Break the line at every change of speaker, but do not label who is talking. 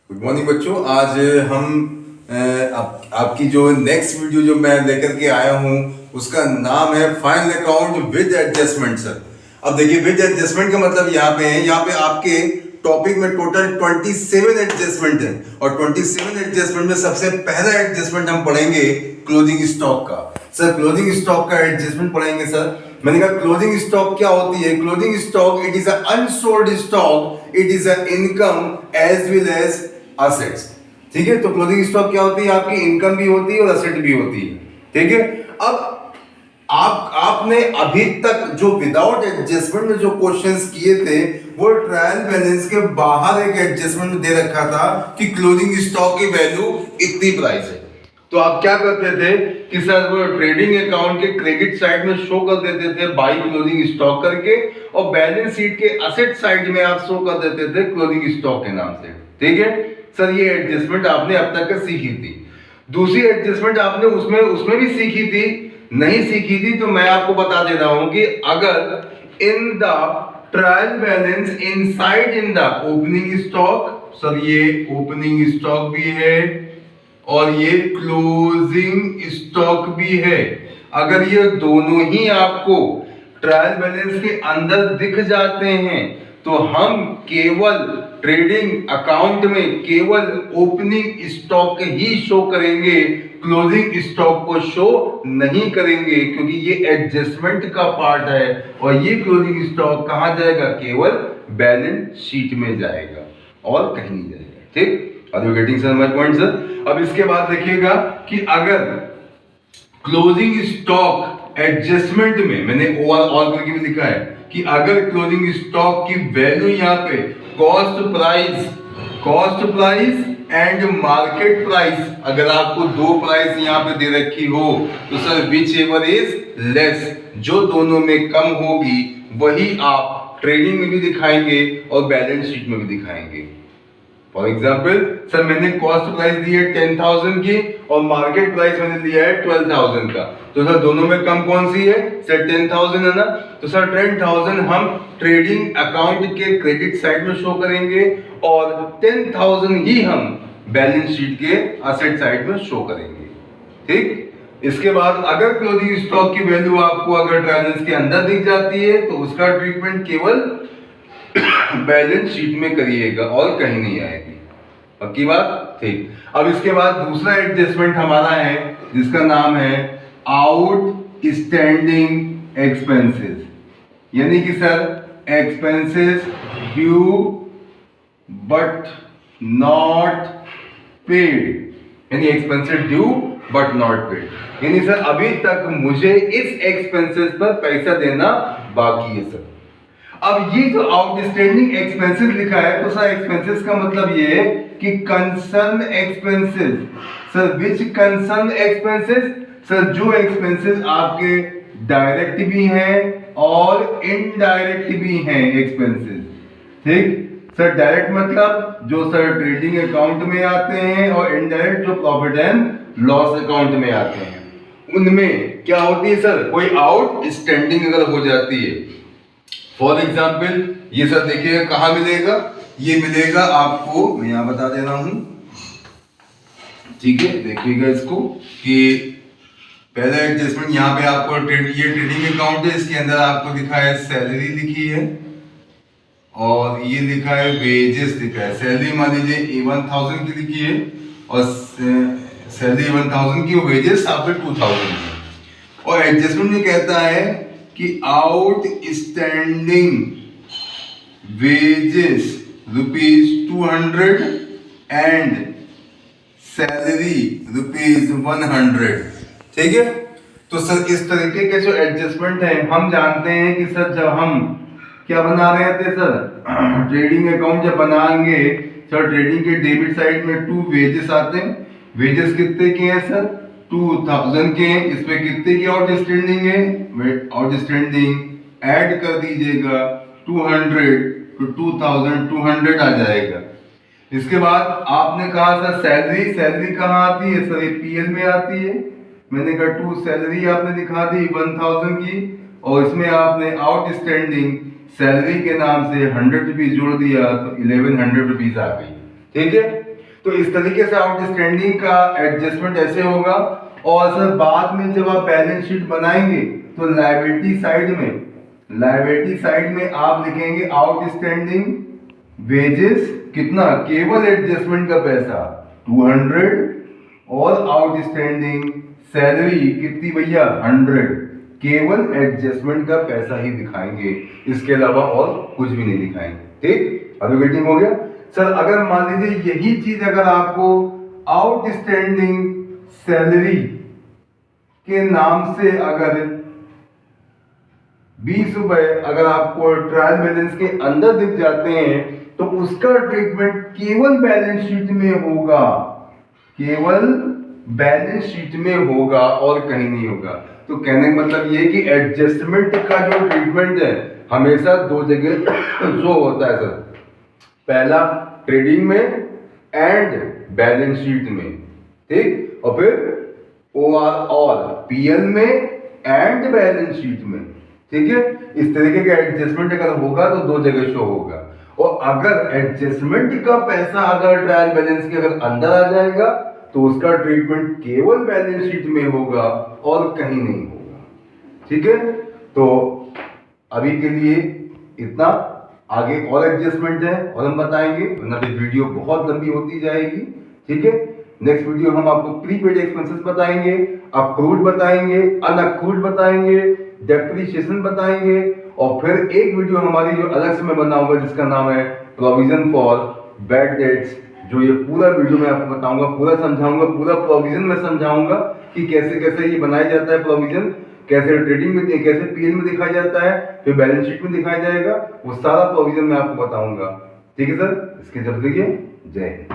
Good morning बच्चों। आज हम आपकी जो नेक्स्ट वीडियो जो मैं लेकर के आया हूँ उसका नाम है final account with adjustment. Sir अब देखिए, विद एडजस्टमेंट का मतलब यहाँ पे है, यहाँ पे आपके टॉपिक में टोटल 27 एडजस्टमेंट है और 27 एडजस्टमेंट में सबसे पहला एडजस्टमेंट हम पढ़ेंगे क्लोजिंग स्टॉक का। सर क्लोजिंग स्टॉक का एडजस्टमेंट पढ़ेंगे सर। मैंने कहा क्लोजिंग स्टॉक क्या होती है? Closing stock it is a unsold stock, it is a income as well as assets. ठीक है, तो क्लोजिंग स्टॉक क्या होती है? आपकी इनकम भी होती है और असेट भी होती है। ठीक है, अब आपने अभी तक जो विदाउट एडजस्टमेंट में जो क्वेश्चंस किए थे वो ट्रायल बैलेंस के बाहर एक एडजस्टमेंट दे रखा था कि क्लोजिंग स्टॉक की वैल्यू इतनी प्राइस है। तो आप क्या करते थे कि सर वो ट्रेडिंग अकाउंट के क्रेडिट साइड में शो कर देते थे बाई क्लोजिंग स्टॉक करके, और बैलेंस शीट के असेट साइड में आप शो कर देते थे क्लोजिंग स्टॉक के नाम से। ठीक है सर, ये एडजस्टमेंट आपने अब तक सीखी थी। दूसरी एडजस्टमेंट आपने उसमें भी सीखी थी, नहीं सीखी थी तो मैं आपको बता दे रहा हूं कि अगर in the trial balance inside in the opening stock, sir ये ओपनिंग स्टॉक भी है और ये क्लोजिंग स्टॉक भी है, अगर ये दोनों ही आपको ट्रायल बैलेंस के अंदर दिख जाते हैं तो हम केवल ट्रेडिंग अकाउंट में केवल ओपनिंग स्टॉक ही शो करेंगे, क्लोजिंग स्टॉक को शो नहीं करेंगे, क्योंकि ये एडजस्टमेंट का पार्ट है और ये क्लोजिंग स्टॉक कहां जाएगा? केवल बैलेंस शीट में जाएगा और कहीं नहीं जाएगा। ठीक, are you getting sir my point sir? अब इसके बाद देखिएगा कि अगर क्लोजिंग स्टॉक एडजस्टमेंट में मैंने ओवरऑल करके भी लिखा है कि अगर क्लोजिंग स्टॉक की वैल्यू यहाँ पे cost price and market price, अगर आपको दो प्राइस यहाँ पे दे रखी हो तो sir which ever is less, जो दोनों में कम होगी वही आप ट्रेडिंग में भी दिखाएंगे और बैलेंस शीट में भी दिखाएंगे। फॉर एग्जाम्पल सर मैंने कॉस्ट प्राइस दी है 10,000 की और मार्केट प्राइस मैंने लिया है 12,000 का, तो सर दोनों में कम कौन सी है? सर 10,000 है ना, तो सर 10,000 हम ट्रेडिंग अकाउंट के क्रेडिट साइड में शो करेंगे और 10,000 ही हम बैलेंस शीट के असेट साइड में शो करेंगे। ठीक, इसके बाद अगर क्लोजिंग स्टॉक की वैल्यू आपको अगर ट्रायल्स के अंदर दिख जाती है तो उसका ट्रीटमेंट केवल बैलेंस शीट में करिएगा और कहीं नहीं आएगी। पक्की बात? ठीक, अब इसके बाद दूसरा एडजस्टमेंट हमारा है जिसका नाम है आउटस्टैंडिंग एक्सपेंसेस, यानी कि sir expenses due but not paid, यानी expenses due but not paid, यानी सर अभी तक मुझे इस एक्सपेंसेस पर पैसा देना बाकी है सर। अब ये जो आउटस्टैंडिंग एक्सपेंसेस लिखा है तो सर एक्सपेंसेस का मतलब ये है कि concern expenses. Sir which concern expenses? Sir जो एक्सपेंसेस आपके डायरेक्ट भी हैं और इनडायरेक्ट भी हैं एक्सपेंसेस। ठीक सर, डायरेक्ट मतलब जो सर ट्रेडिंग अकाउंट में आते हैं और इनडायरेक्ट जो प्रॉफिट एंड लॉस अकाउंट में आते हैं, उनमें क्या होती है सर? कोई आउटस्टैंडिंग अगर हो जाती है, फॉर एग्जाम्पल ये सर देखिएगा कहां मिलेगा, ये मिलेगा आपको, मैं यहां बता दे रहा हूं। ठीक है, देखिएगा इसको कि पहला एडजस्टमेंट यहाँ पे आपको ये ट्रेडिंग अकाउंट है, इसके अंदर आपको दिखा है सैलरी लिखी है और ये लिखा है वेजेस लिखा है। सैलरी मान लीजिए 1,000 की लिखी है और सैलरी 1,000 की, वेजेस आपके 2,000 की, और एडजस्टमेंट में कहता है कि आउटस्टैंडिंग वेजेस ₹200 एंड सैलरी ₹100। ठीक है, तो सर इस तरीके के जो एडजस्टमेंट है हम जानते हैं कि सर जब हम क्या बना रहे थे सर, ट्रेडिंग अकाउंट जब बनाएंगे सर ट्रेडिंग के डेबिट साइड में 2 वेजेस आते हैं। वेजेस कितने के हैं सर? 2,000 के हैं। इसमें कितने की आउटस्टैंडिंग है? आउटस्टैंडिंग ऐड कर दीजिएगा 200 तो 2,200 आ जाएगा। इसके बाद आपने कहा सर सैलरी कहाँ आती है? सर पीएल में आती है। मैंने कहा 2 सैलरी आपने दिखा दी 1,000 की और इसमें आपने आउटस्टैंडिंग सैलरी के नाम से 100 रुपीज जोड़ दिया तो 1,100 रुपीज आ गई। ठीक है, तो इस तरीके से आउटस्टैंडिंग का एडजस्टमेंट ऐसे होगा। और सर बाद में जब आप बैलेंस शीट बनाएंगे तो लायबिलिटी साइड में आप लिखेंगे आउटस्टैंडिंग वेजेस कितना, केवल एडजस्टमेंट का पैसा 200, और आउटस्टैंडिंग सैलरी कितनी भैया 100, केवल एडजस्टमेंट का पैसा ही दिखाएंगे, इसके अलावा और कुछ भी नहीं दिखाएंगे। ठीक, अभी वेटिंग हो गया। सर अगर मान लीजिए यही चीज अगर आपको आउटस्टैंडिंग सैलरी के नाम से अगर 20 रुपए अगर आपको ट्रायल बैलेंस के अंदर दिख जाते हैं तो उसका ट्रीटमेंट केवल बैलेंस शीट में होगा, केवल बैलेंस शीट में होगा और कहीं नहीं होगा। तो कहने का मतलब ये कि एडजस्टमेंट का जो ट्रीटमेंट है हमेशा दो जगह शो होता है सर, पहला ट्रेडिंग में एंड बैलेंस शीट में। ठीक, और फिर ओवरऑल पीएल में एंड बैलेंस शीट में। ठीक है, इस तरीके का एडजस्टमेंट अगर होगा तो दो जगह शो होगा। और अगर एडजस्टमेंट का पैसा अगर ट्रायल बैलेंस के अगर अंदर आ जाएगा तो उसका ट्रीटमेंट केवल बैलेंस शीट में होगा और कहीं नहीं होगा। ठीक है, तो अभी के लिए इतना, आगे और एडजस्टमेंट है और हम बताएंगे, वरना वीडियो बहुत लंबी होती जाएगी। ठीक है, नेक्स्ट वीडियो हम आपको प्रीपेड एक्सपेंसेस बताएंगे, अक्रूड बताएंगे, अनअक्रूड बताएंगे, डेप्रिसिएशन बताएंगे, और फिर एक वीडियो हमारी जो अलग से मैं बनाऊंगा जिसका नाम है प्रोविजन फॉर बैड डेट्स, जो ये पूरा वीडियो मैं आपको बताऊंगा, पूरा समझाऊंगा, पूरा प्रोविजन में समझाऊंगा कि कैसे कैसे ये बनाया जाता है प्रोविजन, कैसे ट्रेडिंग में, कैसे पीएल में दिखाया जाता है, फिर बैलेंस शीट में दिखाया जाएगा, वो सारा प्रोविजन मैं आपको बताऊंगा। ठीक है सर, इसके जल्दी जय हिंद।